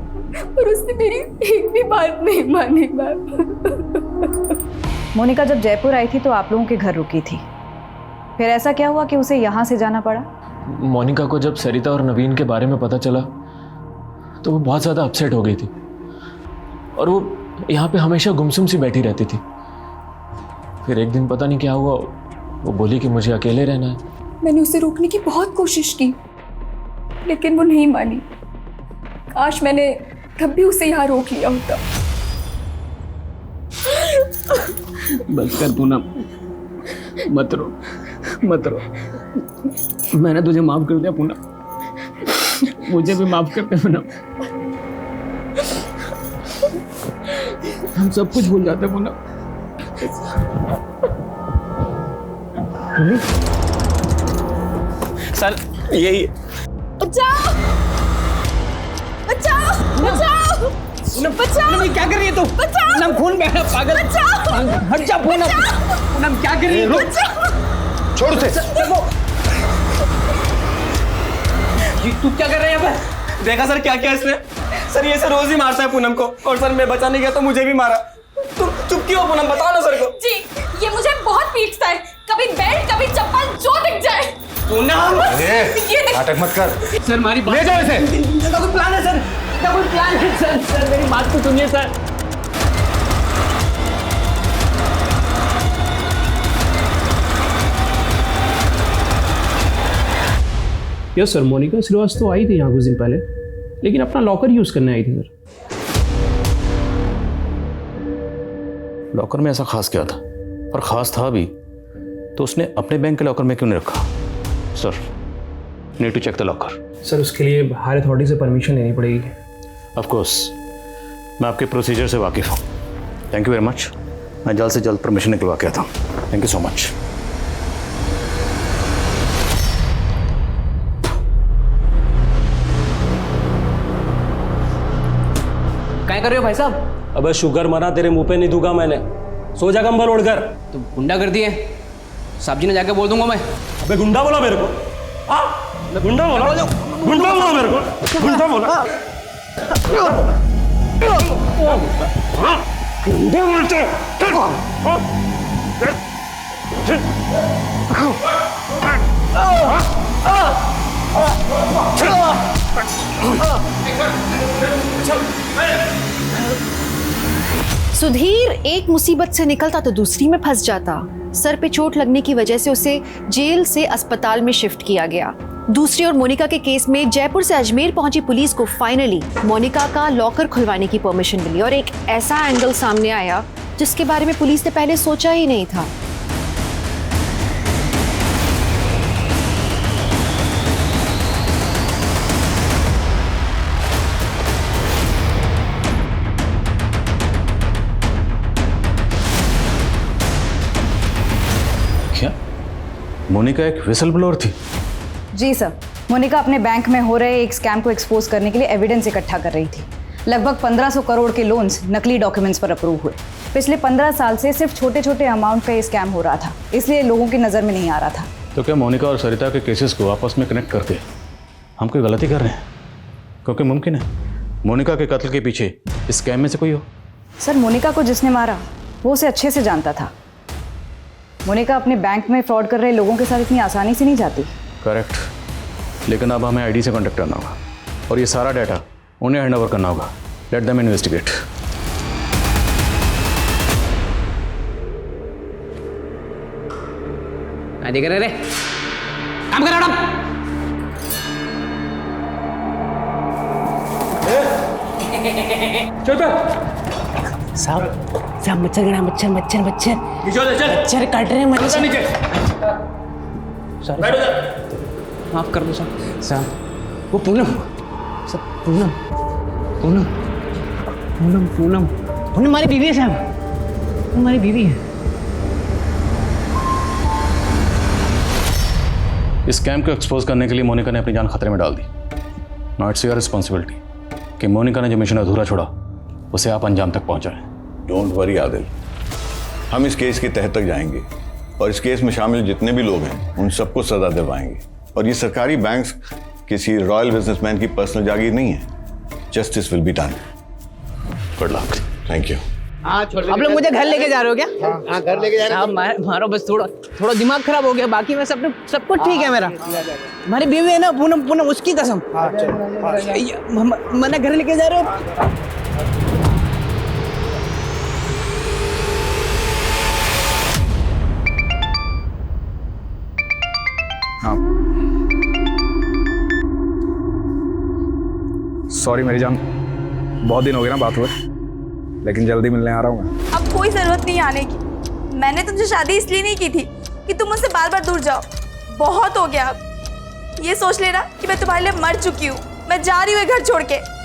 पर उसने मेरी एक भी बात नहीं मानी मैम। मोनिका जब जयपुर आई थी तो आप लोगों के घर रुकी थी, फिर ऐसा क्या हुआ कि उसे यहाँ से जाना पड़ा? मोनिका को जब सरिता और नवीन के बारे में पता चला तो वो बहुत ज़्यादा अपसेट हो गई थी, और वो यहाँ पे हमेशा गुमसुम सी बैठी रहती थी। फिर एक दिन पता नहीं क्या हुआ, वो बोली कि मुझे अकेले रहना है। मैंने उसे रोकने की बहुत कोशिश की, लेकिन वो नहीं मानी। काश मैंने तब भी उसे यहाँ रोक लिया होता। बस कर पूनम, मत रो, मत रो। मैंने तुझे माफ कर दिया पूनम, मुझे भी माफ कर दे पूनम। हम सब कुछ भूल जाते हैं पूनम। सर यही बचाओ, बचाओ, बचाओ, बचाओ। क्या कर रही है तू? बचाओ। पूनम खून बह रहा है, पागल। बचाओ। हट जा पूनम। पूनम क्या कर रही है? छोड़ उसे। तू क्या कर रहा है यहाँ पे? देखा सर क्या किया इसने? सर ये सर रोज ही मारता है पूनम को, और सर मैं बचाने गया तो मुझे भी मारा। तुम चुप क्यों हो पूनम, बताओ ना सर को। जी, ये मुझे बहुत पीटता है, कभी बेल्ट कभी चप्पल जो दिख जाए। पूनम, नाटक मत कर। सर हमारी बात ले जाओ इसे। इसका कोई प्लान है सर? इसका कोई प्लान है सर? सर मेरी बात तो सुनिए sir. Yes sir, Monica Srivastava आई थी यहाँ कुछ दिन पहले, लेकिन अपना लॉकर यूज़ करने आई थी सर। लॉकर में ऐसा खास क्या था? और ख़ास था भी तो उसने अपने बैंक के लॉकर में क्यों नहीं रखा? Sir, need to check the locker. Sir, उसके लिए हायर अथॉरिटी से परमिशन लेनी पड़ेगी। ऑफ कोर्स, मैं आपके प्रोसीजर से वाकिफ़ हूँ। Thank you very much. मैं जल्द से जल्द परमिशन निकलवा के आता हूँ। Thank you so much. क्या कर रहे हो भाई साहब? अबे शुगर मना, तेरे मुंह पे नहीं दूंगा मैंने। सो जा कंबल ओढ़कर। तो गुंडा कर दिए, साहब जी ने जाके बोल दूंगा मैं। अबे गुंडा बोला मेरे को? गुंडा बोला? गुंडा बोला मेरे को? गुंडा बोला? गुंडा बोलते? सुधीर एक मुसीबत से निकलता तो दूसरी में फंस जाता। सर पे चोट लगने की वजह से उसे जेल से अस्पताल में शिफ्ट किया गया। दूसरी ओर मोनिका के केस में जयपुर से अजमेर पहुंची पुलिस को फाइनली मोनिका का लॉकर खुलवाने की परमिशन मिली और एक ऐसा एंगल सामने आया जिसके बारे में पुलिस ने पहले सोचा ही नहीं था। क्या मोनिका एक विसल ब्लोअर थी? जी सर, मोनिका अपने बैंक में हो रहे एक स्कैम को एक्सपोज करने के लिए एविडेंस इकट्ठा कर रही थी। लगभग 1500 करोड़ के लोन्स नकली डॉक्यूमेंट्स पर अप्रूव हुए। पिछले 15 साल से सिर्फ छोटे छोटे अमाउंट का ये स्कैम हो रहा था, इसलिए लोगों की नज़र में नहीं आ रहा था। तो क्या मोनिका और सरिता के केसेस को आपस में कनेक्ट करके हम कोई गलती कर रहे हैं? क्योंकि मुमकिन है मोनिका के कत्ल के पीछे इस स्कैम में से कोई हो। सर, मोनिका को जिसने मारा वो उसे अच्छे से जानता था। मोनिका अपने बैंक में फ्रॉड कर रहे लोगों के साथ इतनी आसानी से नहीं जाती। करेक्ट, लेकिन अब हमें आईडी से कांटेक्ट करना होगा और ये सारा डाटा उन्हें हैंड ओवर करना होगा। Let them investigate. क्या देख रहे रे? काम कर मैडम। साहब मच्छर गिरा, मच्छर मच्छर मच्छर मच्छर काट रहे हैं, मच्छर। माफ कर दो साहब। साहब वो पूनम, सब पूनम पूनम पूनम पूनम पूनम हमारी बीवी है साहब, हमारी बीवी है। इस स्कैम को एक्सपोज करने के लिए मोनिका ने अपनी जान खतरे में डाल दी। नाउ इट्स योर रिस्पॉन्सिबिलिटी कि मोनिका ने जो मिशन अधूरा छोड़ा उसे आप अंजाम तक पहुंचाएं। डोंट वरी आदिल, हम इस केस के तहत तक जाएंगे और इस केस में शामिल जितने भी लोग हैं उन सबको सजा दिलवाएंगे। और ये सरकारी बैंक्स किसी रॉयल बिजनेसमैन की पर्सनल जागीर नहीं है। Justice will be done. Good luck. Thank you. आप लोग मुझे घर लेके जा रहे हो क्या? हाँ, घर लेके जा रहे हैं। मारो बस थोड़ा दिमाग खराब हो गया, बाकी मैं सब कुछ ठीक है मेरा। हमारी बीवी है ना पूनम, पूनम उसकी कसम। मैंने घर लेके जा रहे हो। सॉरी मेरी जान, बहुत दिन हो गए ना बात हुए, लेकिन जल्दी मिलने आ रहा हूँ मैं। अब कोई जरूरत नहीं आने की। मैंने तुमसे शादी इसलिए नहीं की थी कि तुम मुझसे बार बार दूर जाओ। बहुत हो गया अब। ये सोच लेना कि मैं तुम्हारे लिए मर चुकी हूँ। मैं जा रही हूँ घर छोड़ के।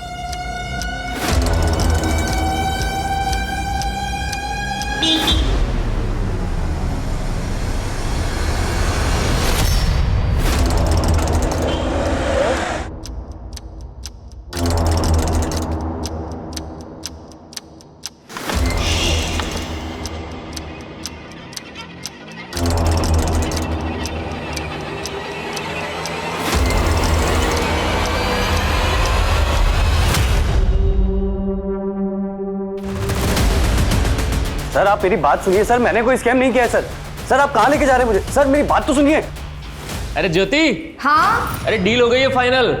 सर आप मेरी बात सुनिए सर, मैंने कोई स्कैम नहीं किया है सर। सर आप कहाँ लेके जा रहे हैं मुझे? सर मेरी बात तो सुनिए। अरे ज्योति, हाँ अरे डील हो गई है फाइनल।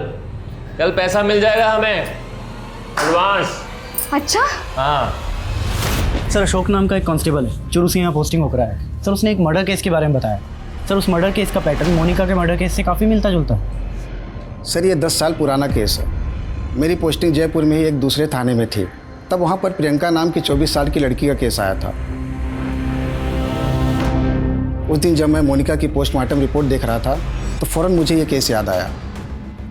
कल पैसा मिल जाएगा हमें, एडवांस। अच्छा हाँ सर, अशोक नाम का एक कांस्टेबल है जो उसे यहाँ पोस्टिंग होकर आया है। सर उसने एक मर्डर केस के बारे में बताया। सर उस मर्डर केस का पैटर्न मोनिका के मर्डर केस से काफ़ी मिलता जुलता है। सर ये 10 साल पुराना केस है। मेरी पोस्टिंग जयपुर में ही एक दूसरे थाने में थी। तब वहाँ पर प्रियंका नाम की 24 साल की लड़की का केस आया था। उस दिन जब मैं मोनिका की पोस्टमार्टम रिपोर्ट देख रहा था तो फ़ौरन मुझे ये केस याद आया।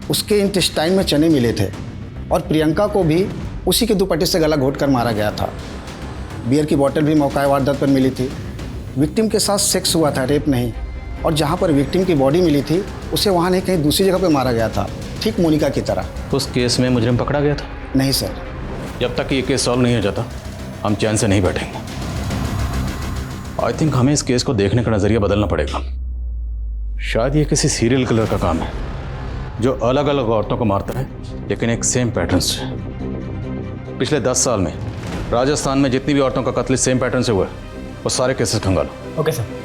उसके इंटेस्टाइन में चने मिले थे और प्रियंका को भी उसी के दुपट्टे से गला घोट कर मारा गया था। बियर की बोतल भी मौका वारदात पर मिली थी। विक्टिम के साथ सेक्स हुआ था, रेप नहीं। और जहाँ पर विक्टिम की बॉडी मिली थी उसे वहाँ नहीं कहीं दूसरी जगह पर मारा गया था, ठीक मोनिका की तरह। उस केस में मुजरिम पकड़ा गया था? नहीं सर। जब तक ये केस सॉल्व नहीं हो जाता हम चैन से नहीं बैठेंगे। आई थिंक हमें इस केस को देखने का नज़रिया बदलना पड़ेगा। शायद ये किसी सीरियल किलर का काम है जो अलग अलग औरतों को मारता है लेकिन एक सेम पैटर्न से। पिछले 10 साल में राजस्थान में जितनी भी औरतों का कत्ल सेम पैटर्न से हुआ है वो सारे केसेस खंगालो। Okay sir.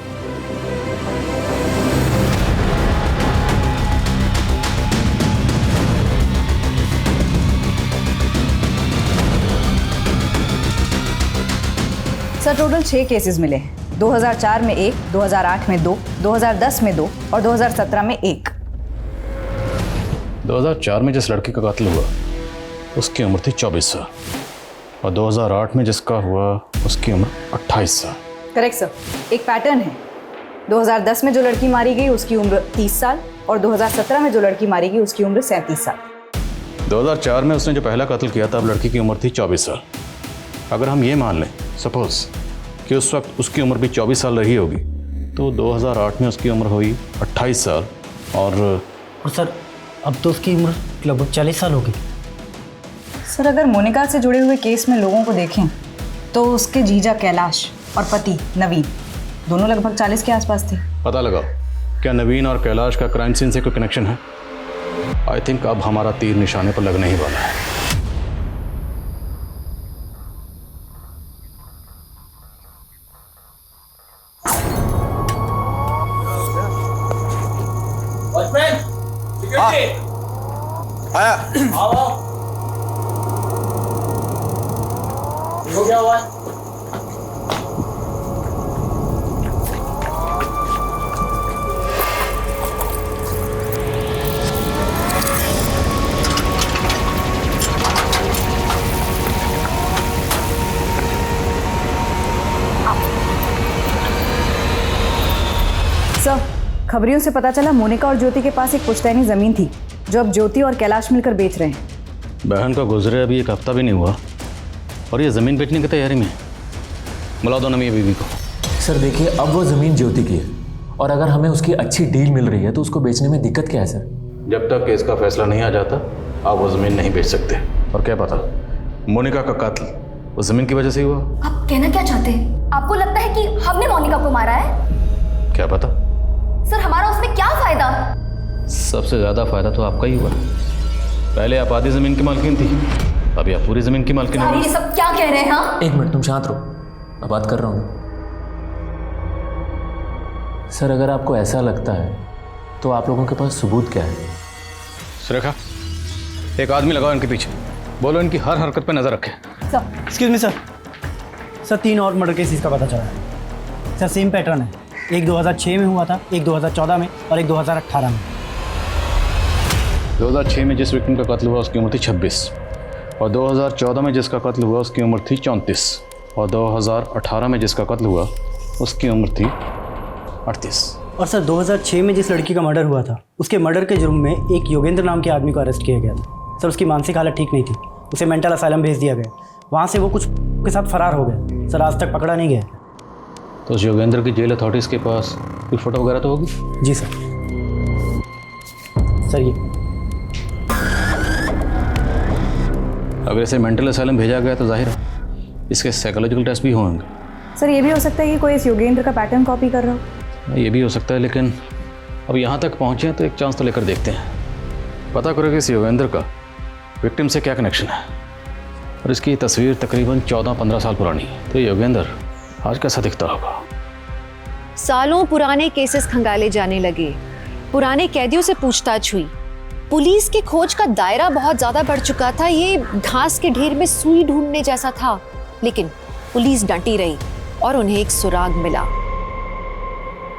Sir total 6 cases मिले हैं। 2004 में 1, 2008 में 2, 2010 में 2 और 2017 में 1। 2004 में जिस लड़की का कत्ल हुआ उसकी उम्र थी 24 साल और 2008 में जिसका हुआ उसकी उम्र 28 साल। Correct sir. एक पैटर्न है। 2010 में जो लड़की मारी गई उसकी उम्र 30 साल और 2017 में जो लड़की मारी गई उसकी उम्र 37 साल। 2004 में उसने जो पहला कत्ल किया तब लड़की की उम्र थी 24 साल। अगर हम ये मान लें सपोज कि उस वक्त उसकी उम्र भी 24 साल रही होगी तो 2008 में उसकी उम्र हुई 28 साल और सर अब तो उसकी उम्र लगभग 40 साल होगी। सर अगर मोनिका से जुड़े हुए केस में लोगों को देखें तो उसके जीजा कैलाश और पति नवीन दोनों लगभग 40 के आसपास थे। पता लगाओ क्या नवीन और कैलाश का क्राइम सीन से कोई कनेक्शन है? आई थिंक अब हमारा तीर निशाने पर लगने ही वाला है। आया हो क्या हुआ? सर खबरियों से पता चला मोनिका और ज्योति के पास एक पुश्तैनी जमीन थी जो अब ज्योति और कैलाश मिलकर बेच रहे हैं। बहन का गुजरे अभी 1 हफ्ता भी नहीं हुआ और ये ज़मीन बेचने की तैयारी में है। बुला दो ना मेरी बीवी को। सर देखिए अब वो ज़मीन ज्योति की है और अगर हमें उसकी अच्छी डील मिल रही है तो उसको बेचने में दिक्कत क्या है सर? जब तक केस का फैसला नहीं आ जाता आप वो ज़मीन नहीं बेच सकते। और क्या पता मोनिका का कत्ल उस ज़मीन की वजह से हुआ। आप कहना क्या चाहते हैं? आपको लगता है कि हमने मोनिका को मारा है? क्या पता। सर हमारा उसमें क्या फायदा? सबसे ज़्यादा फायदा तो आपका ही हुआ। पहले आप आधी ज़मीन की मालकिन थी, अभी आप पूरी ज़मीन की मालकिन हो। ये सब क्या कह रहे हैं? हाँ 1 मिनट तुम शांत रहो, मैं बात कर रहा हूँ। सर अगर आपको ऐसा लगता है तो आप लोगों के पास सबूत क्या है? सुरेखा एक आदमी लगाओ इनके पीछे, बोलो इनकी हर हरकत पे नज़र रखें। Excuse me sir. सर 3 और मर्डर केसेस का पता चला है। सर सेम पैटर्न है। एक 2006 में हुआ था, एक 2014 में और एक 2018 में। 2006 में जिस विक्टिम का कत्ल हुआ उसकी उम्र थी 26 और 2014 में जिसका कत्ल हुआ उसकी उम्र थी 34 और 2018 में जिसका कत्ल हुआ उसकी उम्र थी 38। और सर 2006 में जिस लड़की का मर्डर हुआ था उसके मर्डर के जुर्म में एक योगेंद्र नाम के आदमी को अरेस्ट किया गया था। सर उसकी मानसिक हालत ठीक नहीं थी, उसे मेंटल असाइलम भेज दिया गया। वहाँ से वो कुछ के साथ फरार हो गया। सर आज तक पकड़ा नहीं गया। तो उस योगेंद्र की जेल अथॉरिटीज़ के पास कोई फ़ोटो वगैरह तो होगी? जी सर। सर ये अगर इसे मेंटल असाइलम भेजा गया तो जाहिर है इसके साइकोलॉजिकल टेस्ट भी होंगे। सर ये भी हो सकता है कि कोई इस योगेंद्र का पैटर्न कॉपी कर रहा हो। ये भी हो सकता है, लेकिन अब यहाँ तक पहुँचे हैं तो एक चांस तो लेकर देखते हैं। पता करो कि इस योगेंद्र का विक्टिम से क्या कनेक्शन है। और इसकी तस्वीर तकरीबन 14-15 साल पुरानी है, तो योगेंद्र आज कैसा दिखता होगा। सालों पुराने केसेस खंगाले जाने लगे, पुराने कैदियों से पूछताछ हुई, पुलिस की खोज का दायरा बहुत ज्यादा बढ़ चुका था। ये घास के ढेर में सुई ढूंढने जैसा था, लेकिन पुलिस डटी रही और उन्हें एक सुराग मिला।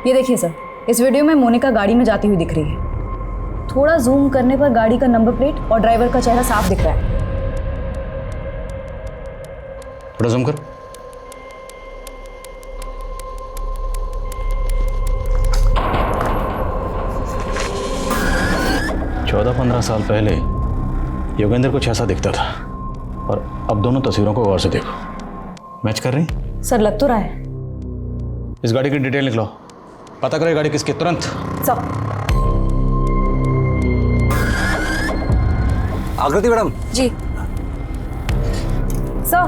ये देखिए सर, इस वीडियो में मोनिका गाड़ी में जाती हुई दिख रही है। थोड़ा जूम करने पर गाड़ी का नंबर प्लेट और ड्राइवर का चेहरा साफ दिख रहा है। थोड़ा जूम कर। चौदह 15 साल पहले योगेंद्र कुछ ऐसा दिखता था और अब दोनों तस्वीरों को गौर से देखो, मैच कर रही? सर लग तो रहा है। इस गाड़ी की डिटेल निकलो, पता करो ये गाड़ी किसकी, तुरंत। सब आकृति मैडम। जी सर,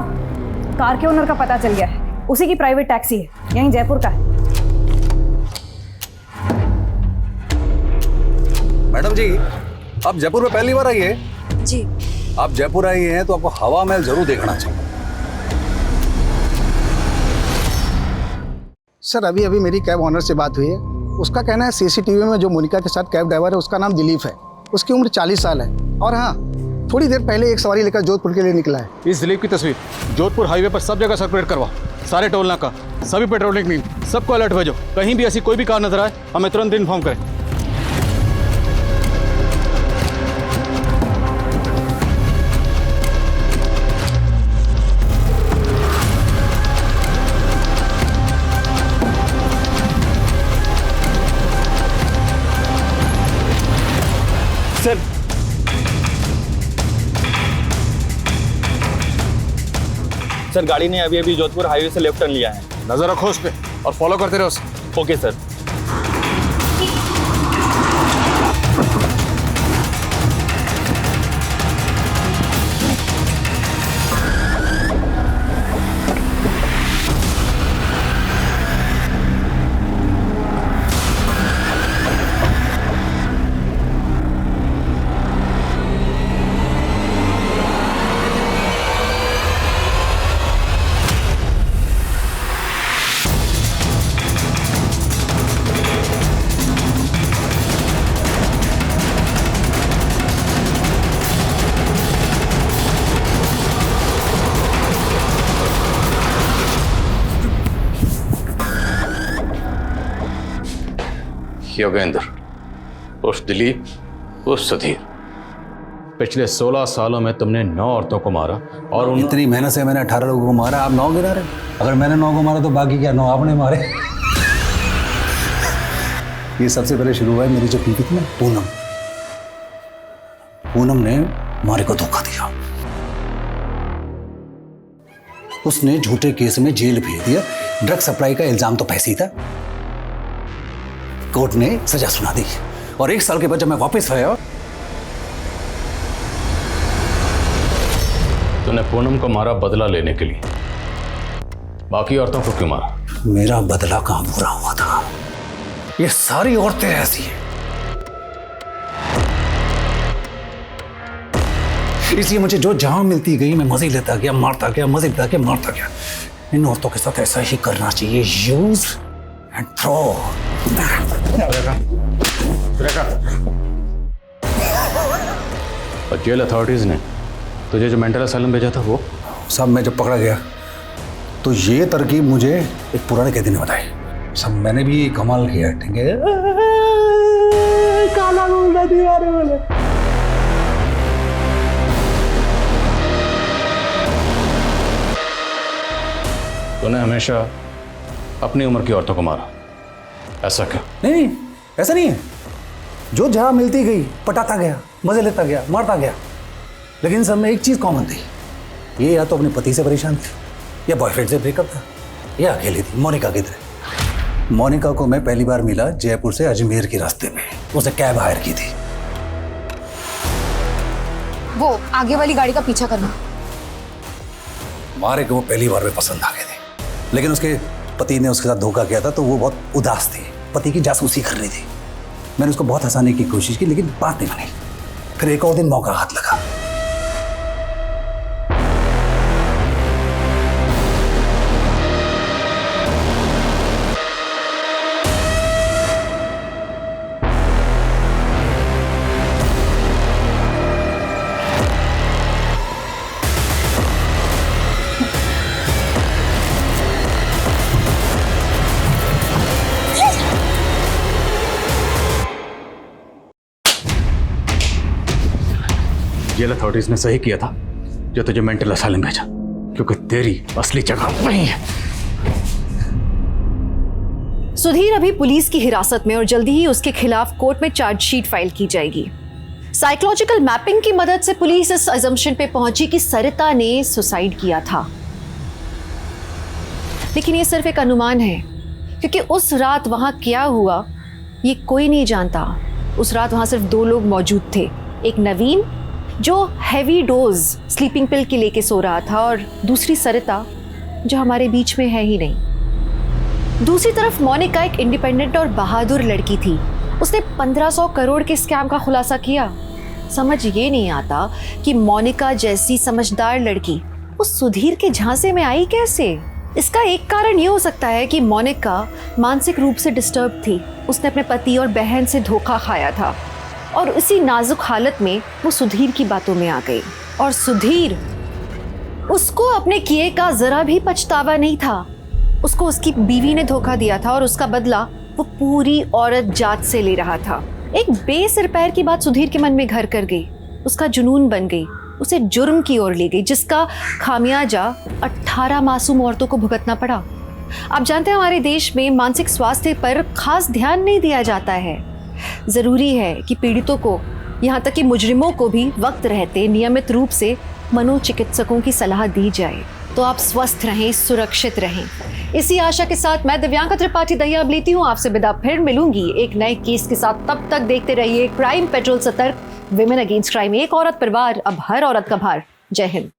कार के ओनर का पता चल गया है, उसी की प्राइवेट टैक्सी है, यहीं जयपुर का है। मैडम जी, आप जयपुर में पहली बार आई है? जी। आप जयपुर आई हैं तो आपको हवा महल जरूर देखना चाहिए। सर अभी अभी मेरी कैब ऑनर से बात हुई है। उसका कहना है सीसीटीवी में जो मोनिका के साथ कैब ड्राइवर है उसका नाम दिलीप है, उसकी उम्र 40 साल है और हाँ थोड़ी देर पहले एक सवारी लेकर जोधपुर के लिए निकला है। इस दिलीप की तस्वीर जोधपुर हाईवे पर सब जगह सर्कुलेट करवा, सारे टोल नाका, सभी पेट्रोलिंग टीम, सबको अलर्ट भेजो। कहीं भी ऐसी कोई भी कार नजर आए हमें तुरंत इन्फॉर्म करें। सर सर गाड़ी ने अभी अभी जोधपुर हाईवे से लेफ्ट टर्न लिया है। नजर रखो उस पे और फॉलो करते रहो उसे। Okay sir. योगेंद्र, उस दिलीप, उस सुधीर, पिछले 16 सालों में तुमने 9 औरतों को मारा और इतनी मेहनत से मैंने 18 लोगों को मारा, आप 9 गिरा रहे। अगर मैंने 9 को मारा तो बाकी क्या 9 आपने मारे। ये सबसे पहले शुरू हुआ है मेरी जो बीवी थी ना पूनम। पूनम ने मारे को धोखा दिया, उसने झूठे केस में जेल भेज दिया। ड्रग सप्लाई का इल्जाम तो पैसे ही था। कोर्ट ने सजा सुना दी और 1 साल के बाद जब मैं वापस आया, तूने पूनम को मारा बदला लेने के लिए, बाकी औरतों को क्यों मारा? मेरा बदला कहां पूरा हुआ था? ये सारी औरतें ऐसी हैं, इसलिए मुझे जो जहां मिलती गई मैं मजे लेता गया, मारता गया, मजे लेता गया, मारता गया। इन औरतों के साथ ऐसा ही करना चाहिए, यूज एंड थ्रो। और जेल अथॉरिटीज ने तुझे जो मेंटल असाइलम भेजा था वो सब मैं जब पकड़ा गया तो ये तरकीब मुझे एक पुराने कैदी ने बताई। सब मैंने भी कमाल किया, ठीक है। काला गुंडा दीवार वाले। तूने हमेशा अपनी उम्र की औरतों को मारा, ऐसा क्या? नहीं, ऐसा नहीं है। जो जहां मिलती गई पटाता गया, मजे लेता गया, मारता गया, लेकिन सब में एक चीज कॉमन थी। ये या तो अपने पति से परेशान थी, या बॉयफ्रेंड से ब्रेकअप था, या अकेली थी। मोनिका किधर? मोनिका को मैं पहली बार मिला जयपुर से अजमेर के रास्ते में, उसने कैब हायर की थी। वो आगे वाली गाड़ी का पीछा करना। मारे को वो पहली बार में पसंद आ गए थे, लेकिन उसके पति ने उसके साथ धोखा किया था तो वो बहुत उदास थी, पति की जासूसी कर रही थी। मैंने उसको बहुत हंसाने की कोशिश की लेकिन बात नहीं बनी। फिर एक और दिन मौका हाथ लगा। जेल अथॉरिटीज ने सही किया था जो तुझे मेंटल असाइलम भेजा, क्योंकि तेरी असली जगह वहीं है। सुधीर अभी पुलिस की हिरासत में और जल्दी ही उसके खिलाफ कोर्ट में चार्जशीट फाइल की जाएगी। साइकोलॉजिकल मैपिंग की मदद से पुलिस इस अजम्पशन पे पहुंची कि सरिता ने सुसाइड किया था, लेकिन ये सिर्फ एक अनुमान है, क्योंकि उस रात वहां क्या हुआ ये कोई नहीं जानता। उस रात वहां सिर्फ 2 लोग मौजूद थे, एक नवीन जो हैवी डोज स्लीपिंग पिल की लेके सो रहा था, और दूसरी सरिता जो हमारे बीच में है ही नहीं। दूसरी तरफ मोनिका एक इंडिपेंडेंट और बहादुर लड़की थी। उसने 1500 करोड़ के स्कैम का खुलासा किया। समझ ये नहीं आता कि मोनिका जैसी समझदार लड़की उस सुधीर के झांसे में आई कैसे। इसका एक कारण ये हो सकता है कि मोनिका मानसिक रूप से डिस्टर्ब थी। उसने अपने पति और बहन से धोखा खाया था और उसी नाजुक हालत में वो सुधीर की बातों में आ गई। और सुधीर, उसको अपने किए का जरा भी पछतावा नहीं था। उसको उसकी बीवी ने धोखा दिया था और उसका बदला वो पूरी औरत जात से ले रहा था। एक बेसिर पैर की बात सुधीर के मन में घर कर गई, उसका जुनून बन गई, उसे जुर्म की ओर ले गई, जिसका खामियाजा 18 मासूम औरतों को भुगतना पड़ा। आप जानते हैं हमारे देश में मानसिक स्वास्थ्य पर खास ध्यान नहीं दिया जाता है। जरूरी है कि पीड़ितों को, यहाँ तक कि मुजरिमों को भी वक्त रहते नियमित रूप से मनोचिकित्सकों की सलाह दी जाए। तो आप स्वस्थ रहें, सुरक्षित रहें। इसी आशा के साथ मैं दिव्यांका त्रिपाठी दहिया अब लेती हूँ आपसे विदा। फिर मिलूंगी एक नए केस के साथ। तब तक देखते रहिए क्राइम पेट्रोल, सतर्क, विमेन अगेंस्ट क्राइम। एक औरत पर वार, अब हर औरत का भार। जय हिंद।